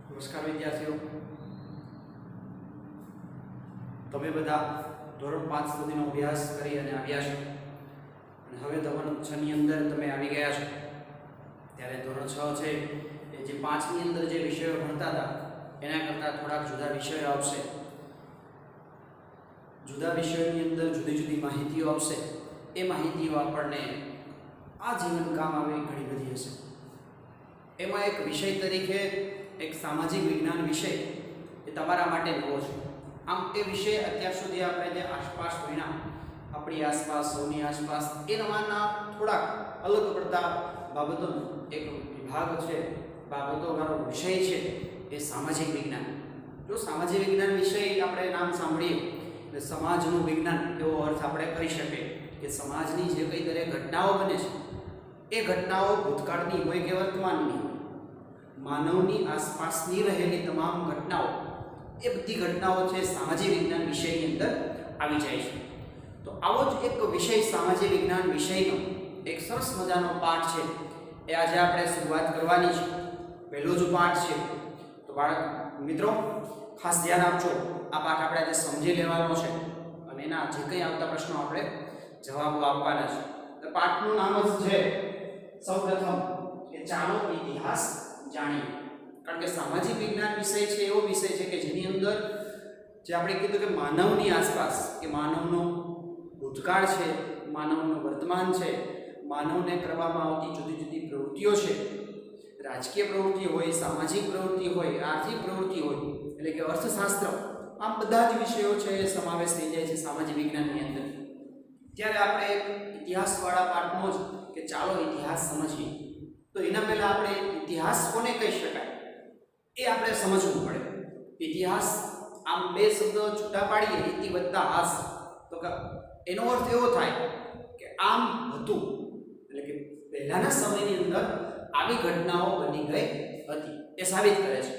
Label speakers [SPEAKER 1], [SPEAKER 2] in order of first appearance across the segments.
[SPEAKER 1] નમસ્કાર વિદ્યાર્થીઓ, તમે બધા ધોરણ 5 સુધીનો અભ્યાસ કરી અને આવ્યા છો અને હવે ધોરણ 6 ની અંદર તમે આવી ગયા છો. ત્યારે ધોરણ 6 છે એ જે 5 ની અંદર જે વિષયો ભણતા હતા એના કરતાં થોડાક જુદા વિષયો આવશે. જુદા વિષયોની અંદર જુદી જુદી માહિતીઓ આવશે. એ માહિતીઓ આપણને આ જીવન કામ આવે ઘણી બધી હશે. એમાં એક વિષય તરીકે એક સામાજિક વિજ્ઞાન વિષય એ તમારા માટે નવો છે. આમ એ વિષય અત્યાર સુધી આપણે જે આસપાસ ભણ્યા, આપણી આસપાસ, સૌની આસપાસ, એ નવાના થોડાક અલગ પડતા બાબતોનો એક વિભાગ છે, બાબતોનો વિષય છે એ સામાજિક વિજ્ઞાન. જો સામાજિક વિજ્ઞાન વિષય આપણે નામ સાંભળીએ એટલે સમાજનું વિજ્ઞાન એવો અર્થ આપણે કરી શકીએ કે સમાજની જે કંઈ દરેક ઘટનાઓ બને છે એ ઘટનાઓ ભૂતકાળની હોય કે વર્તમાનની, માનવની આસપાસની રહેલી તમામ ઘટનાઓ, એ બધી ઘટનાઓ છે સામાજિક વિજ્ઞાન વિષયની અંદર આવી જાય છે. તો આવો જ એક વિષય સામાજિક વિજ્ઞાન વિષયનો એક સરસ મજાનો પાઠ છે એ આજે આપણે શરૂઆત કરવાની છે. પહેલો જ પાઠ છે. તો બાળક મિત્રો ખાસ ધ્યાન આપજો. આ પાઠ આપણે આજે સમજી લેવાનો છે અને એના જે કંઈ આવતા પ્રશ્નો આપણે જવાબો આપવાના છે. તો પાઠનું નામ જ છે સૌપ્રથમ કે ચાલો ઇતિહાસ જાણીએ. કારણ કે સામાજિક વિજ્ઞાન વિષય છે એવો વિષય છે કે જેની અંદર જે આપણે કીધું કે માનવની આસપાસ, કે માનવનો ભૂતકાળ છે, માનવનું વર્તમાન છે, માનવને કરવામાં આવતી જુદી જુદી પ્રવૃત્તિઓ છે, રાજકીય પ્રવૃત્તિ હોય, સામાજિક પ્રવૃત્તિ હોય, આર્થિક પ્રવૃત્તિ હોય, એટલે કે અર્થશાસ્ત્ર, આમ બધા જ વિષયો છે એ સમાવેશ થઈ જાય છે સામાજિક વિજ્ઞાનની અંદર. ત્યારે આપણે એક ઇતિહાસવાળા પાઠનો જ કે ચાલો ઇતિહાસ સમજીએ. તો એના પહેલાં આપણે ઇતિહાસ કોને કહી શકાય એ આપણે સમજવું પડે. ઇતિહાસ આમ બે શબ્દ છૂટા પાડીએ, ઇતિ વત્તા હાસ, તો એનો અર્થ એવો થાય કે આમ હતું, એટલે કે પહેલાના સમયની અંદર આવી ઘટનાઓ બની ગઈ હતી એ સાબિત કરે છે.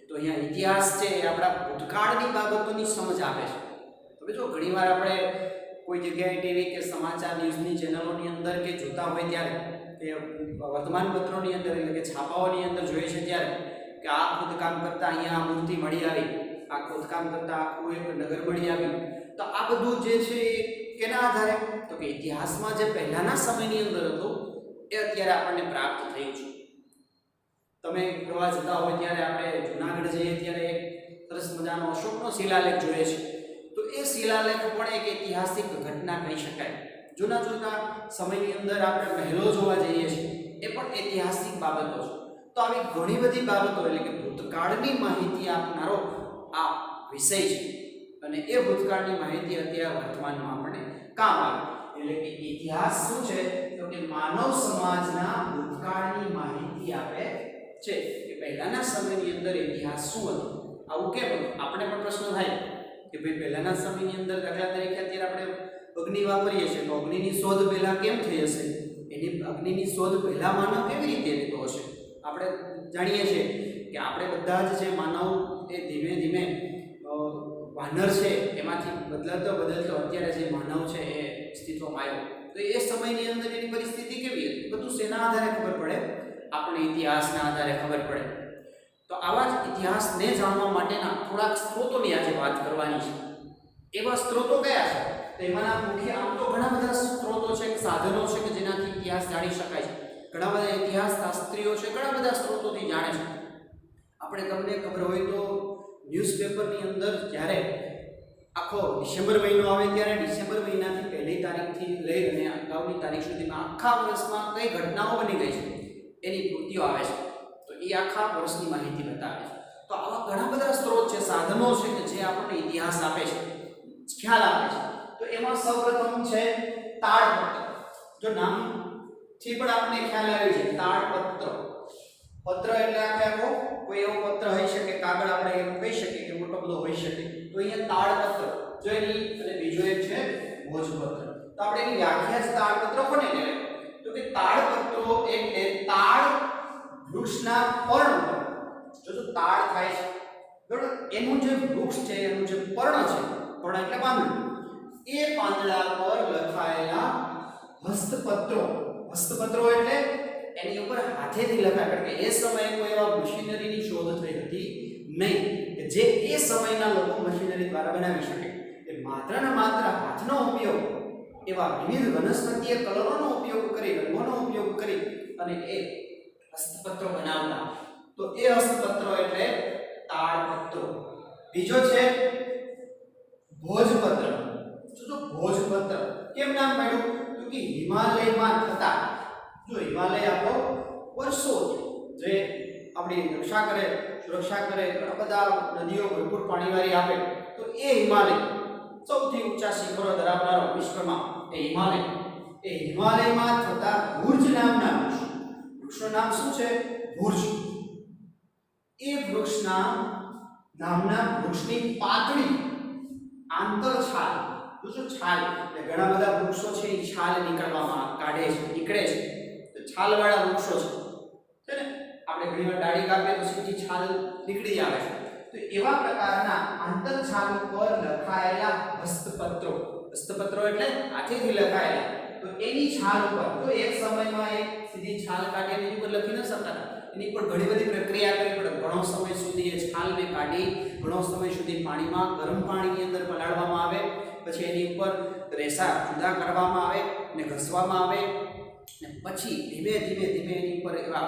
[SPEAKER 1] તો અહીંયા ઇતિહાસ છે એ આપણા ભૂતકાળની બાબતોની સમજ આપે છે. હવે જો ઘણીવાર આપણે કોઈ જગ્યાએ ટીવી કે સમાચાર ન્યૂઝની ચેનલોની અંદર કે જોતા હોય ત્યારે, કે વર્તમાન પત્રોની અંદર એટલે કે છાપાઓની અંદર જોઈએ છે ત્યારે કે આ ખોદકામ કરતાં અહીંયા આ મૂર્તિ મળી આવી, આ ખોદકામ કરતાં આખું એક નગર મળી આવ્યું. તો આ બધું જે છે એ કેના આધારે? તો કે ઇતિહાસમાં જે પહેલાના સમયની અંદર હતું એ અત્યારે આપણને પ્રાપ્ત થયું છે. તમે પ્રવાસ જતા હોય ત્યારે આપણે જુનાગઢ જઈએ ત્યારે એક સરસ મજાનો અશોકનો શિલાલેખ જોઈએ છે. તો એ શિલાલેખ પણ એક ઐતિહાસિક ઘટના કહી શકાય. જૂના જૂના સમયની અંદર આપણે મહેલો જોવા જઈએ છીએ એ પણ ઐતિહાસિક બાબતો છે. તો આવી ઘણી બધી બાબતો એટલે કે ભૂતકાળની માહિતી આપનારો આ વિષય છે અને એ ભૂતકાળની માહિતી અત્યારે વર્તમાનમાં આપણને કામ આવે. એટલે કે ઇતિહાસ શું છે? તો કે માનવ સમાજના ભૂતકાળની માહિતી આપે છે કે પહેલાના સમયની અંદર ઇતિહાસ શું હતો. આવું કેમ હતું? આપણે પણ પ્રશ્ન થાય કે ભાઈ પહેલાના સમયની અંદર દાખલા તરીકે અત્યારે આપણે અગ્નિ વાપરીએ છીએ, તો અગ્નિની શોધ પહેલા કેમ થઈ હશે? એની અગ્નિની શોધ પહેલા માનવ કેવી રીતે લેતો હશે? આપણે જાણીએ છીએ કે આપણે બધા જ જે માનવ એ ધીમે ધીમે વાનર છે એમાંથી બદલતો અત્યારે જે માનવ છે એ અસ્તિત્વમાં આવ્યો. તો એ સમયની અંદર એની પરિસ્થિતિ કેવી હતી બધું શેના આધારે ખબર પડે? આપણે ઇતિહાસના આધારે ખબર પડે. તો આવા જ ઇતિહાસને જાણવા માટેના થોડાક સ્ત્રોતોની આજે વાત કરવાની છે. એવા સ્ત્રોતો કયા છે? તો એમાંના મુખ્ય આમ તો ઘણા બધા સ્ત્રોતો છે, સાધનો છે કે જેનાથી ઇતિહાસ જાણી શકાય છે. ઘણા બધા ઇતિહાસ શાસ્ત્રીઓ છે, ઘણા બધા સ્ત્રોતોથી જાણે છે. આપણે તમને ખબર હોય તો ન્યૂઝપેપરની અંદર જ્યારે આખો ડિસેમ્બર મહિનો આવે ત્યારે ડિસેમ્બર મહિનાથી પહેલી તારીખથી લઈ અને અગાઉની તારીખ સુધીમાં આખા વર્ષમાં કઈ ઘટનાઓ બની ગઈ છે એની કૃતિઓ આવે છે. તો એ આખા વર્ષની માહિતી બતાવે છે. તો આવા ઘણા બધા સ્ત્રોત છે, સાધનો છે કે જે આપણને ઇતિહાસ આપે છે, ખ્યાલ આપે છે. તો એમાં સૌપ્રથમ છે તાળપત્ર. જો નામથી પણ આપણને ખ્યાલ આવે છે તાળપત્ર. પત્ર એટલે આખો કોઈ એવો પત્ર હોઈ શકે, કાગળ આપણે એમ કહી શકીએ કે મોટો બધો હોઈ શકે. તો અહીંયા તાળપત્ર જો એની અને બીજો એક છે ભોજપત્ર. તો આપણે એની વ્યાખ્યા જ તાળપત્ર કોને કહેવાય? તો કે તાળપત્રો એટલે તાળ વૃક્ષના પર્ણ પર, જો તાળ થાય છે બરાબર, એનું જે વૃક્ષ છે એનું જે પર્ણ છે, પર્ણ એટલે પાંદડું, એ પાંદડા પર લખાયેલા હસ્તપત્રો. હસ્તપત્રો એટલે એની ઉપર હાથેથી લખાય, કારણ કે એ સમયે કોઈ એવા મશીનરીની શોધ થઈ હતી નહીં કે જે એ સમયના લોકો મશીનરી દ્વારા બનાવી શકે. એ માત્ર ને માત્ર હાથનો ઉપયોગ, એવા વિવિધ વનસ્પતિય કલરોનો ઉપયોગ કરી, રંગોનો ઉપયોગ કરી અને એ હસ્તપત્રો બનાવતા. તો એ હસ્તપત્રો એટલે તાડપત્રો. બીજો છે ભોજપત્ર. જો ભોજપત્ર કેમ નામ પાડ્યું? તો કે હિમાલયમાં થતા, જો હિમાલય આપણો વર્ષો જે આપણી રક્ષા કરે, સુરક્ષા કરે, ઘણા બધા નદીઓ ભરપૂર પાણીવાળી આપે, તો એ હિમાલય સૌથી ઊંચા શિખરો ધરાવનારો વિશ્વમાં એ હિમાલય. એ હિમાલયમાં થતા ભુર્જ નામના વૃક્ષનું નામ શું છે? ભુર્જ. એ વૃક્ષના નામના વૃક્ષની પાતળી આંતરછાલ, શું છાલ, એટલે ઘણા બધા વૃક્ષો છે એ છાલ નીકળે છે, તો છાલવાળા વૃક્ષો છે ને, આપણે ઘણીવાર ડાળી કાપીએ તો સીધી છાલ નીકળી આવે છે. તો એવા પ્રકારના આંતરછાલ ઉપર લખાયેલા હસ્તપત્રો, હસ્તપત્રો એટલે હાથેથી લખાયેલા, તો એની છાલ ઉપર તો એક સમયમાં એક સીધી છાલ કાઢીને એની ઉપર લખી ન શકતા, એની પર ઘણી બધી પ્રક્રિયા કરવી પડે. ઘણો સમય સુધી એ છાલને કાઢી ઘણો સમય સુધી પાણીમાં, ગરમ પાણીની અંદર પલાળવામાં આવે, પછી એની ઉપર રેસા જુદા કરવામાં આવે ને ઘસવામાં આવે, ને પછી ધીમે ધીમે ધીમે એની ઉપર એવા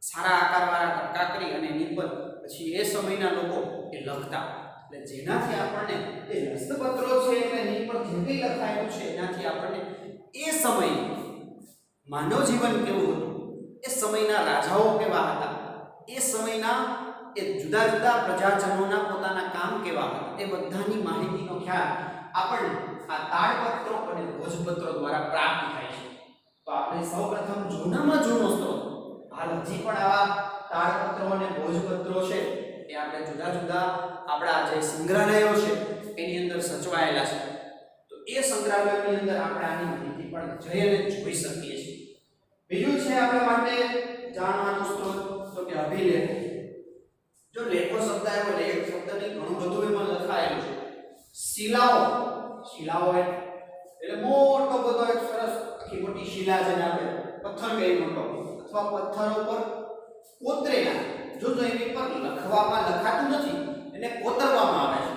[SPEAKER 1] સારા આકારવાળા ટપકા કરી અને એની ઉપર પછી એ સમયના લોકો એ લખતા. એટલે જેનાથી આપણને એ હસ્તપત્રો છે એટલે એની પર જે કંઈ લખાયેલું છે એનાથી આપણને એ સમય માનવ જીવન કેવું હતું, એ સમયના રાજાઓ કેવા હતા, એ સમયના એ જુદા જુદા પ્રજાજનોના પોતાના કામ કેવા હતા, એ બધાની માહિતીનો ખ્યાલ આપણને આ તાડપત્રો અને ભોજપત્રો દ્વારા પ્રાપ્ત થાય છે. તો આપણે સૌપ્રથમ જૂનામાં જૂનો સ્ત્રોત, હાલ હજી પણ આવા તાડપત્રો અને ભોજપત્રો છે એ આપણે જુદા જુદા આપણા જે સંગ્રહાલયો છે એની અંદર સચવાયેલા છે. તો એ સંગ્રહાલયોની અંદર આપણે આની માહિતી પણ જઈ અને જોઈ શકીએ છીએ. બીજું છે આપણા માટે જાણવાનો સ્ત્રોત તો કે અભિલેખ. જો લેખો શબ્દ આવ્યો, લેખ શબ્દની ઘણું બધું એમાં લખાયેલું છે. શિલાઓ, શિલાઓ એટલે મોટો બધો એક સરસ આખી મોટી શિલા જેને આપણે પથ્થર કહીએ મોટો, અથવા પથ્થરો પર કોતરેલા, જો એની પર લખાતું નથી એને કોતરવામાં આવે છે.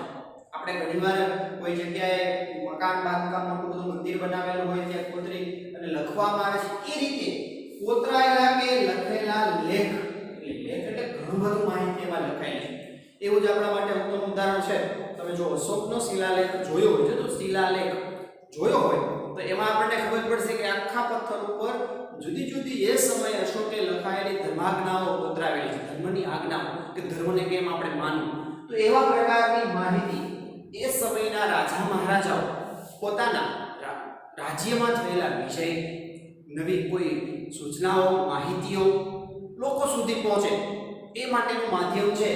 [SPEAKER 1] આપણે ઘણીવાર કોઈ જગ્યાએ મકાન બાંધકામ મોટું બધું મંદિર બનાવેલું હોય ત્યાં કોતરી અને લખવામાં આવે છે. એ રીતે કોતરાયેલા કે લખેલા લેખ, લેખ એટલે ઘણું બધું માહિતી એમાં લખાયેલી છે. એવું જ આપણા માટે ઉત્તમ ઉદાહરણ છે. તમે જો અશોકનો શિલાલેખ જોયો હોય છે, તો શિલાલેખ જોયો હોય તો એમાં આપણને ખબર પડશે કે આખા પથ્થર ઉપર જુદી જુદી એ સમયે અશોકે લખાયેલી ધર્માજ્ઞાઓ કોતરાવેલી છે, ધર્મની આજ્ઞાઓ કે ધર્મને કેમ આપણે માનવું. તો એવા પ્રકારની માહિતી એ સમયના રાજા મહારાજાઓ પોતાના રાજ્યમાં થયેલા વિષય, નવી કોઈ સૂચનાઓ, માહિતીઓ લોકો સુધી પહોંચે એ માટેનું માધ્યમ છે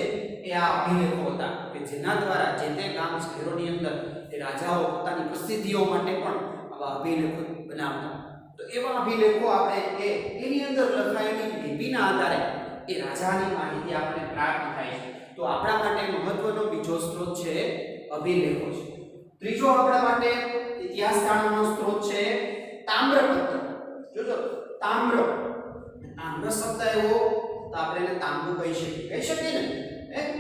[SPEAKER 1] એ આ અભિલેખો હતા, કે જેના દ્વારા જે તે ગામ શહેરોની અંદર એ રાજાઓ પોતાની પ્રસિદ્ધિઓ માટે પણ આવા અભિલેખો બનાવતા. તો એવા અભિલેખો આપણે એની અંદર લખાયેલી લિપિના આધારે એ રાજાની માહિતી આપણને પ્રાપ્ત થાય છે. તો આપણા માટે મહત્વનો બીજો સ્ત્રોત છે અભિલેખો છે. ત્રીજો આપણા માટે ઇતિહાસ જાણવાનો સ્ત્રોત છે તામ્રપત્ર. જોજો તામ્ર, તામ્ર શબ્દ એવો તો આપણે એને તાંબુ કહી શકીએ ને.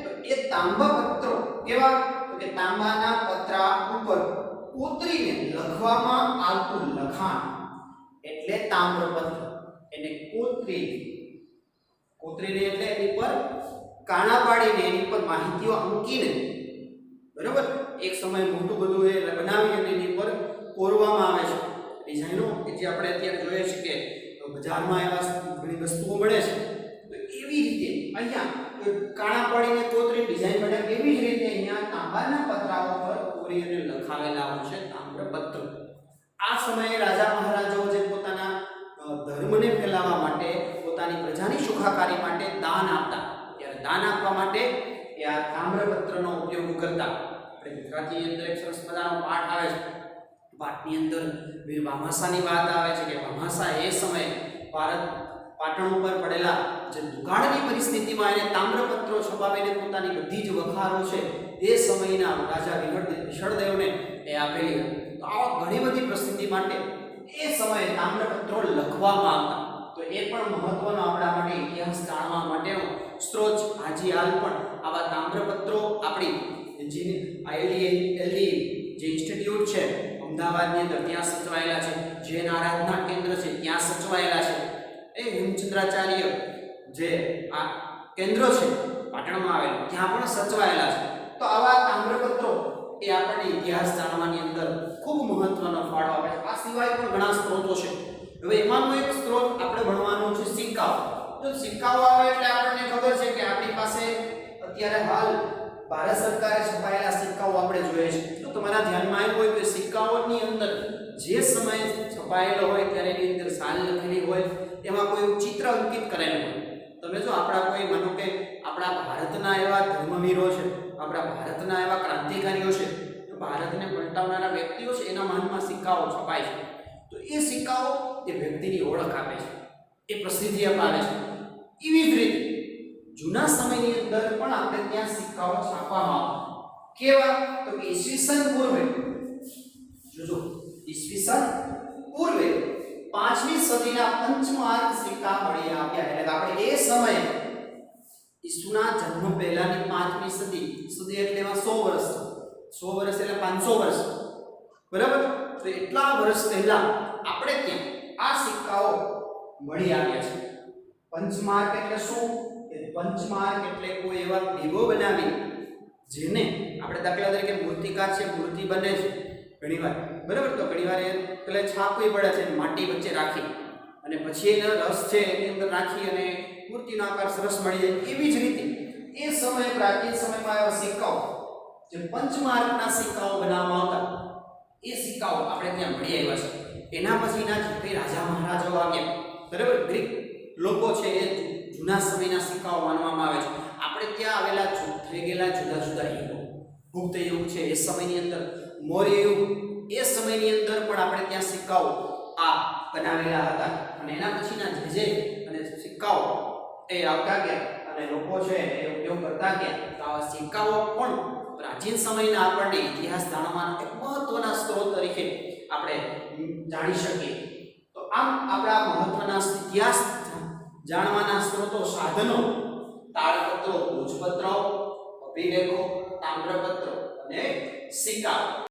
[SPEAKER 1] તો એ તાંબાપત્રો કેવા? તો કે તાંબાના પતરા ઉપર કોતરીને લખવામાં આવતું લખાણ એટલે તામ્રપત્ર. એને કોતરીને એટલે એની પર કાણા પાડીને એની પર માહિતીઓ મૂકીને, બરાબર, એક સમય મોટું બધું એ બનાવી અને એની પર કોરવામાં આવે છે. ડિઝાઇનો કે જે આપણે અત્યારે જોઈએ છે કે બજારમાં એવા ઘણી વસ્તુઓ મળે છે. તો એવી રીતે અહીંયા કાણા પાડીને કોતરી ડિઝાઇન બનાવે, એવી જ રીતે અહીંયા તાંબાના પતરાઓ પર કોરી અને લખાવેલા હોય છે તામ્રપત્ર. આ સમયે રાજા મહારાજાઓ જે પોતાના ધર્મને ફેલાવવા માટે, પોતાની પ્રજાની સુખાકારી માટે દાન આપતા, ત્યારે દાન આપવા માટે એ આ તામ્રપત્રનો ઉપયોગ કરતા. આપણે ગુજરાતીની અંદર એક સરસ મજાનો પાઠ આવે છે. પાઠની અંદર વીર ભામાશાની વાત આવે છે કે ભામાશા એ સમયે પાટણ ઉપર પડેલા જે દુકાળની પરિસ્થિતિમાં એને તામ્રપત્રો છપાવીને પોતાની બધી જ વખારો છે એ સમયના રાજા વિશળદેવને એ આપેલી હતી. તો આવા ઘણી બધી પ્રસિદ્ધિ માટે એ સમયે તામ્રપત્રો લખવામાં આવતા. તો એ પણ મહત્વનો આપણા માટે ઇતિહાસ જાણવા માટેનો સ્ત્રોત હાજી હાલ પણ આવા તામ્રપત્રો આપણી જે એલડી જે ઇન્સ્ટિટ્યૂટ છે અમદાવાદની અંદર ત્યાં સચવાયેલા છે, જૈન આરાધના કેન્દ્ર છે ત્યાં સચવાયેલા છે, એ હેમચંદ્રાચાર્ય જે આ કેન્દ્ર છે પાટણમાં આવેલું ત્યાં પણ સચવાયેલા છે. તો આવા તામ્રપત્રો એ આપણને ઇતિહાસ જાણવાની અંદર ખૂબ મહત્વનો ફાળો આપે છે. આ સિવાય પણ ઘણા સ્ત્રોતો છે. હવે એમાંનો એક સ્ત્રોત આપણે ભણવાનું છે સિક્કાઓ. તો સિક્કાઓ આવે એટલે આપણને ખબર છે કે આપણી પાસે અત્યારે હાલ ભારત સરકારે છપાયેલા સિક્કાઓ આપણે જોઈએ છે. તો તમારા ધ્યાનમાં આવ્યું હોય કે સિક્કાઓની અંદર જે સમયે છપાયેલો હોય ત્યારે એની અંદર સાલ લખેલી હોય, એમાં કોઈ ચિત્ર અંકિત કરેલું હોય. તમે જો આપણા કોઈ માનો કે આપણા ભારતના એવા ધર્મવીરો છે, આપણા ભારતના એવા ક્રાંતિકારીઓ છે, તો ભારતને પલટાવનારા વ્યક્તિઓ છે, એના માનમાં સિક્કાઓ છપાય છે. તો એ સિક્કાઓ એ વ્યક્તિની ઓળખ આપે છે, એ પ્રસિદ્ધિ અપાવે છે. એવી જ રીતે જૂના સમયની અંદર પણ આપણે ત્યાં સિક્કાઓ છાપવામાં આવતા. કેવા? તો કે ઈસવીસન પૂર્વે, જોજો ઈસવીસન પૂર્વે 5મી સદીના પંચમાર્ક સિક્કા મળી આવ્યા. એટલે આપણે એ સમયે ઈસુના જન્મ પહેલાની 5મી સદી સુધી એટલે એમાં 100 વર્ષ, 100 વર્ષ એટલે 500 વર્ષ, બરાબર? તો એટલા વર્ષ પહેલા આપણે ત્યાં આ સિક્કાઓ મળી આવ્યા છે. પંચમાર્ક એટલે શું? પંચમાર્ક એટલે કોઈ એવા દીવો બનાવી જેને આપણે દાખલા તરીકે મૂર્તિકાર છે, મૂર્તિ બને છે ઘણીવાર, બરાબર? તો ઘણીવાર એ એટલે છાપવી પડે છે માટી વચ્ચે રાખી, અને પછી એનો રસ છે એની અંદર રાખી અને મૂર્તિનો આકાર સરસ મળી જાય. એવી જ રીતે એ સમયે પ્રાચીન સમયમાં એવા સિક્કાઓ જે પંચમાર્કના સિક્કાઓ બનાવવામાં આવતા, એ સિક્કાઓ આપણે ત્યાં મળી આવ્યા છે. એના પછીના જે રાજા મહારાજાઓ આવ્યા, બરાબર, ગ્રીક લોકો છે એ જૂના સમયના સિક્કાઓ માનવામાં આવે છે. આપણે ત્યાં આવેલા થઈ ગયેલા જુદા જુદા યુગો, ગુપ્ત યુગ છે એ સમયની અંદર, મૌર્ય યુગ એ સમયની અંદર પણ આપણે ત્યાં સિક્કાઓ આ બનાવેલા હતા. અને એના પછીના જે અને સિક્કાઓ એ આવતા ગયા અને લોકો છે એ ઉપયોગ કરતા ગયા. તો આવા સિક્કાઓ પણ પ્રાચીન સમયના આપણને ઇતિહાસ જાણવાના એક મહત્વના સ્ત્રોત તરીકે આપણે જાણી શકીએ. તો આમ આપણા મહત્વના ઇતિહાસ જાણવાના સ્ત્રોતો, સાધનો, તાળપત્રો, ભોજપત્રો, અભિલેખો, તામ્રપત્રો અને સિક્કા.